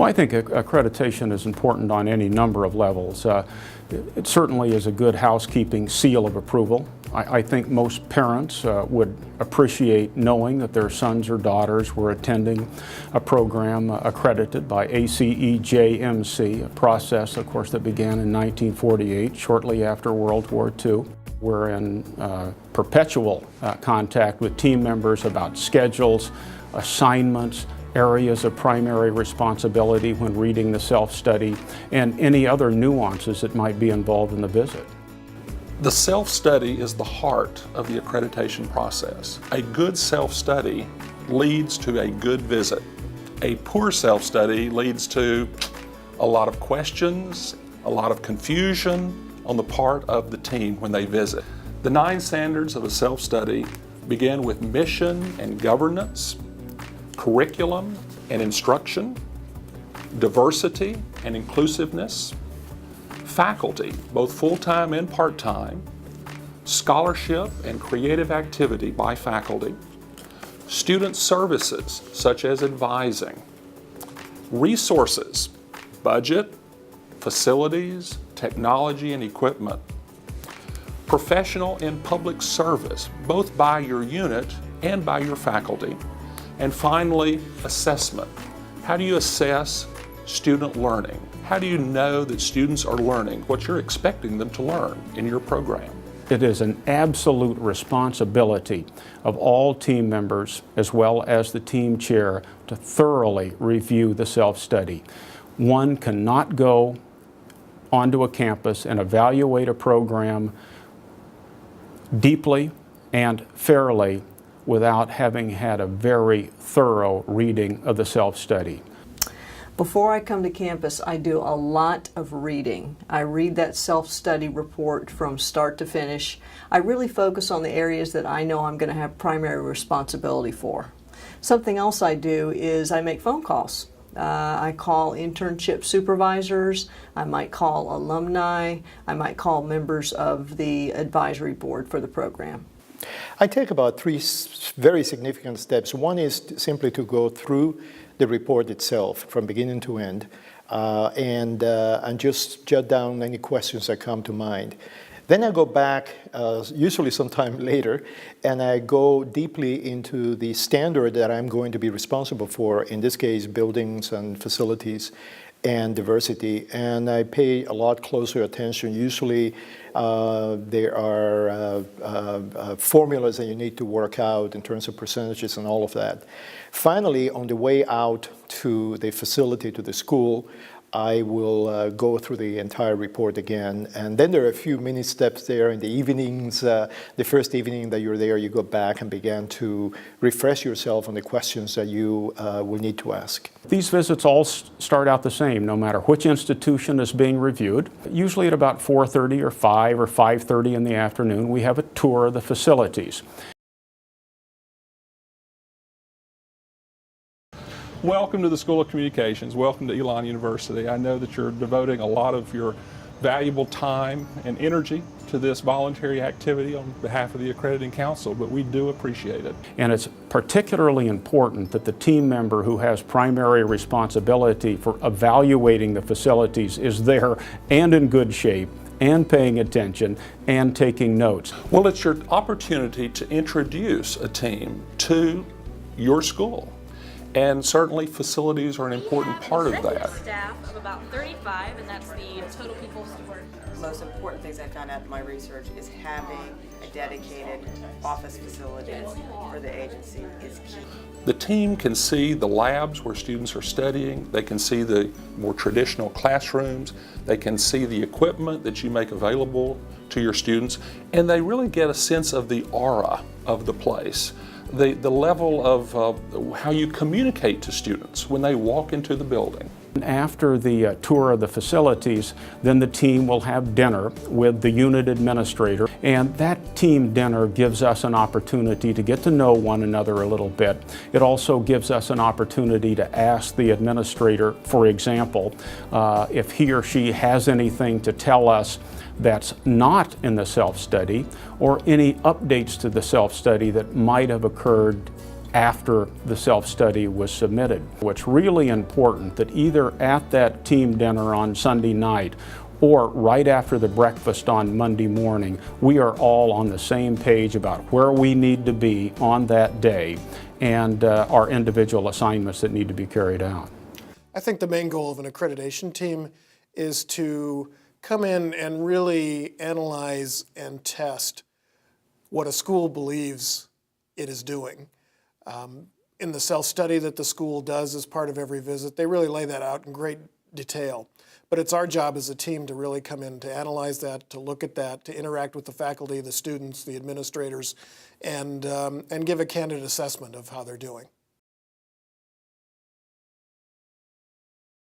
Well, I think accreditation is important on any number of levels. It certainly is a good housekeeping seal of approval. I think most parents would appreciate knowing that their sons or daughters were attending a program accredited by ACEJMC, a process, of course, that began in 1948, shortly after World War II. We're in perpetual contact with team members about schedules, assignments, areas of primary responsibility when reading the self-study, and any other nuances that might be involved in the visit. The self-study is the heart of the accreditation process. A good self-study leads to a good visit. A poor self-study leads to a lot of questions, a lot of confusion on the part of the team when they visit. The 9 standards of a self-study begin with mission and governance, curriculum and instruction, diversity and inclusiveness, faculty, both full-time and part-time, scholarship and creative activity by faculty, student services such as advising, resources, budget, facilities, technology and equipment, professional and public service, both by your unit and by your faculty, and finally, assessment. How do you assess student learning? How do you know that students are learning what you're expecting them to learn in your program? It is an absolute responsibility of all team members, as well as the team chair, to thoroughly review the self-study. One cannot go onto a campus and evaluate a program deeply and fairly without having had a very thorough reading of the self-study. Before I come to campus, I do a lot of reading. I read that self-study report from start to finish. I really focus on the areas that I know I'm going to have primary responsibility for. Something else I do is I make phone calls. I call internship supervisors, I might call alumni, I might call members of the advisory board for the program. I take about 3 very significant steps. One is simply to go through the report itself from beginning to end and just jot down any questions that come to mind. Then I go back, usually sometime later, and I go deeply into the standard that I'm going to be responsible for, in this case, buildings and facilities and diversity, and I pay a lot closer attention. Usually there are formulas that you need to work out in terms of percentages and all of that. Finally, on the way out to the facility, to the school, I will go through the entire report again, and then there are a few mini steps there in the evenings. The first evening that you're there, you go back and begin to refresh yourself on the questions that you will need to ask. These visits all start out the same, no matter which institution is being reviewed. Usually at about 4:30 or 5 or 5:30 in the afternoon, we have a tour of the facilities. Welcome to the School of Communications. Welcome to Elon University. I know that you're devoting a lot of your valuable time and energy to this voluntary activity on behalf of the Accrediting Council, but we do appreciate it. And it's particularly important that the team member who has primary responsibility for evaluating the facilities is there and in good shape and paying attention and taking notes. Well, it's your opportunity to introduce a team to your school. And certainly facilities are an important part of that. Staff of about 35, and that's the total people who work. The most important things I found out in my research is having a dedicated office facility for the agency is key. The team can see the labs where students are studying, they can see the more traditional classrooms, they can see the equipment that you make available to your students, and they really get a sense of the aura of the place. The level of how you communicate to students when they walk into the building. After the tour of the facilities, then the team will have dinner with the unit administrator, and that team dinner gives us an opportunity to get to know one another a little bit. It also gives us an opportunity to ask the administrator, for example, if he or she has anything to tell us that's not in the self-study, or any updates to the self-study that might have occurred after the self-study was submitted. It's really important that either at that team dinner on Sunday night or right after the breakfast on Monday morning, we are all on the same page about where we need to be on that day and our individual assignments that need to be carried out. I think the main goal of an accreditation team is to come in and really analyze and test what a school believes it is doing. In the self-study that the school does as part of every visit, they really lay that out in great detail. But it's our job as a team to really come in, to analyze that, to look at that, to interact with the faculty, the students, the administrators, and give a candid assessment of how they're doing.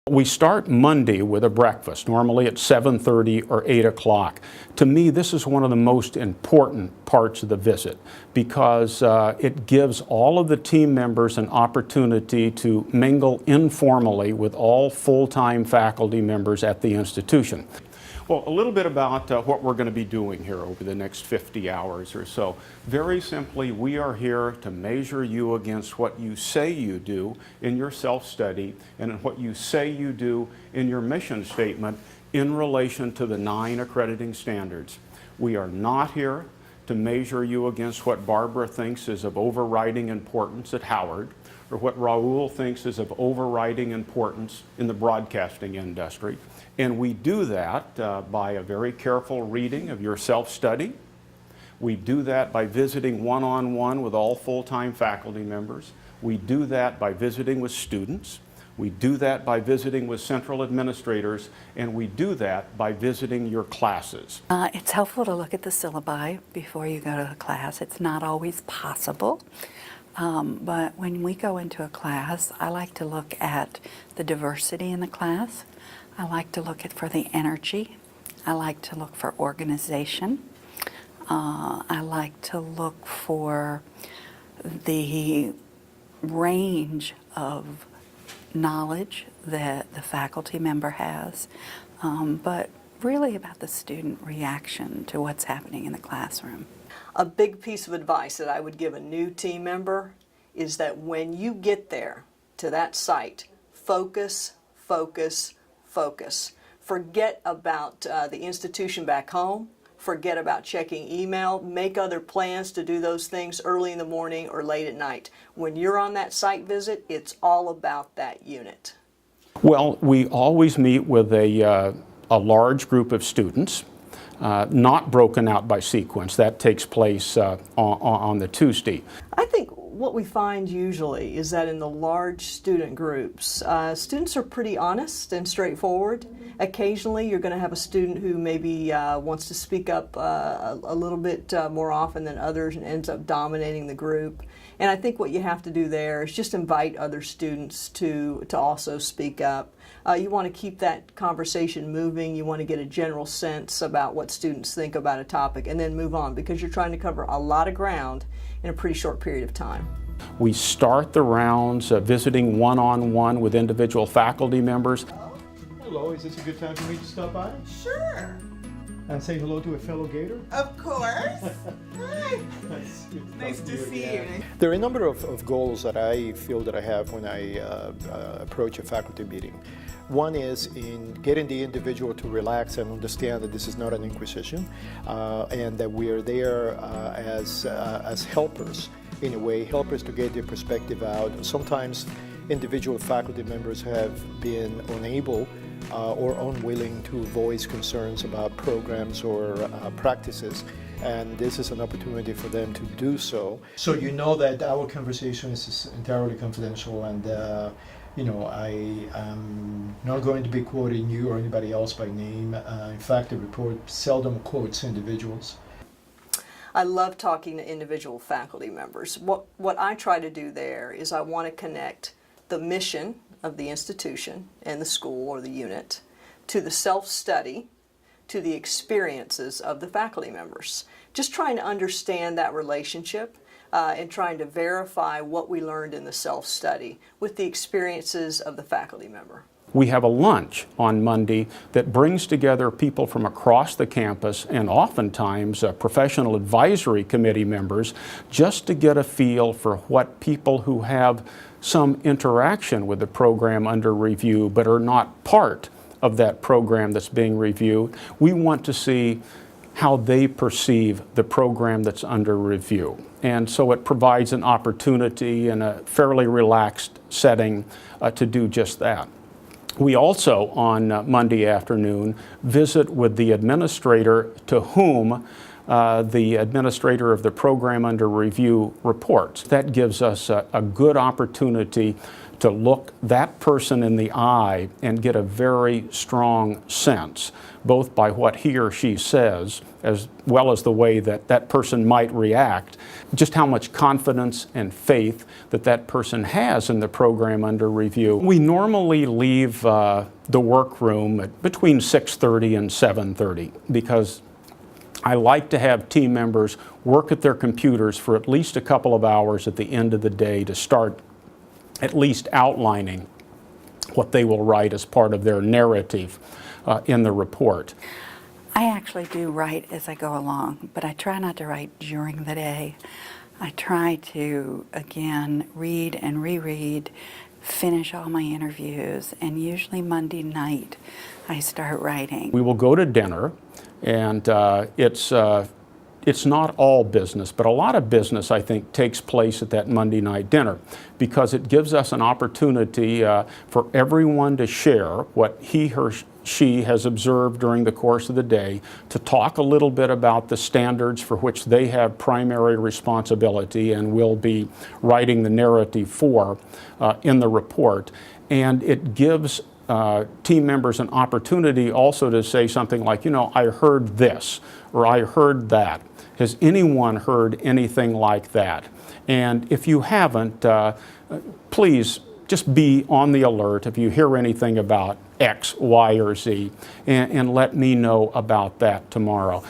We start Monday with a breakfast, normally at 7:30 or 8 o'clock. To me, this is one of the most important parts of the visit because it gives all of the team members an opportunity to mingle informally with all full-time faculty members at the institution. Well, a little bit about what we're going to be doing here over the next 50 hours or so. Very simply, we are here to measure you against what you say you do in your self-study and what you say you do in your mission statement in relation to the 9 accrediting standards. We are not here to measure you against what Barbara thinks is of overriding importance at Howard, or what Raul thinks is of overriding importance in the broadcasting industry. And we do that by a very careful reading of your self-study. We do that by visiting one-on-one with all full-time faculty members. We do that by visiting with students. We do that by visiting with central administrators, and we do that by visiting your classes. It's helpful to look at the syllabi before you go to the class. It's not always possible. But when we go into a class, I like to look at the diversity in the class. I like to look for the energy. I like to look for organization. I like to look for the range of knowledge that the faculty member has, but really about the student reaction to what's happening in the classroom. A big piece of advice that I would give a new team member is that when you get there to that site, focus, focus, focus. Forget about the institution back home. Forget about checking email. Make other plans to do those things early in the morning or late at night. When you're on that site visit, it's all about that unit. Well, we always meet with a large group of students, not broken out by sequence. That takes place on the Tuesday. I think what we find usually is that in the large student groups, students are pretty honest and straightforward. Occasionally you're going to have a student who maybe wants to speak up a little bit more often than others and ends up dominating the group. And I think what you have to do there is just invite other students to also speak up. You want to keep that conversation moving. You want to get a general sense about what students think about a topic and then move on, because you're trying to cover a lot of ground in a pretty short period of time. We start the rounds visiting one-on-one with individual faculty members. Hello, is this a good time for me to stop by? Sure, And say hello to a fellow Gator? of course. Hi. Nice to see you. There are a number of goals that I feel that I have when I approach a faculty meeting. One is in getting the individual to relax and understand that this is not an inquisition, and that we are there as helpers, in a way, helpers to get their perspective out. Sometimes individual faculty members have been unable or unwilling to voice concerns about programs or practices, and this is an opportunity for them to do so. So you know that our conversation is entirely confidential, and I am not going to be quoting you or anybody else by name. In fact, the report seldom quotes individuals. I love talking to individual faculty members. What I try to do there is I want to connect the mission of the institution and the school or the unit to the self-study, to the experiences of the faculty members. Just trying to understand that relationship and trying to verify what we learned in the self-study with the experiences of the faculty member. We have a lunch on Monday that brings together people from across the campus and oftentimes professional advisory committee members just to get a feel for what people who have some interaction with the program under review but are not part of that program that's being reviewed. We want to see how they perceive the program that's under review. And so it provides an opportunity in a fairly relaxed setting to do just that. We also, on Monday afternoon, visit with the administrator to whom the administrator of the program under review reports. That gives us a good opportunity to look that person in the eye and get a very strong sense, both by what he or she says, as well as the way that that person might react, just how much confidence and faith that that person has in the program under review. We normally leave the workroom at between 6:30 and 7:30 because I like to have team members work at their computers for at least a couple of hours at the end of the day to start at least outlining what they will write as part of their narrative in the report. I actually do write as I go along, but I try not to write during the day. I try to, again, read and reread, finish all my interviews, and usually Monday night I start writing. We will go to dinner, and it's not all business, but a lot of business, I think, takes place at that Monday night dinner because it gives us an opportunity for everyone to share what he or she has observed during the course of the day, to talk a little bit about the standards for which they have primary responsibility and will be writing the narrative for in the report. And it gives team members an opportunity also to say something like, you know, I heard this, or I heard that. Has anyone heard anything like that? And if you haven't, please just be on the alert if you hear anything about X, Y, or Z, and let me know about that tomorrow.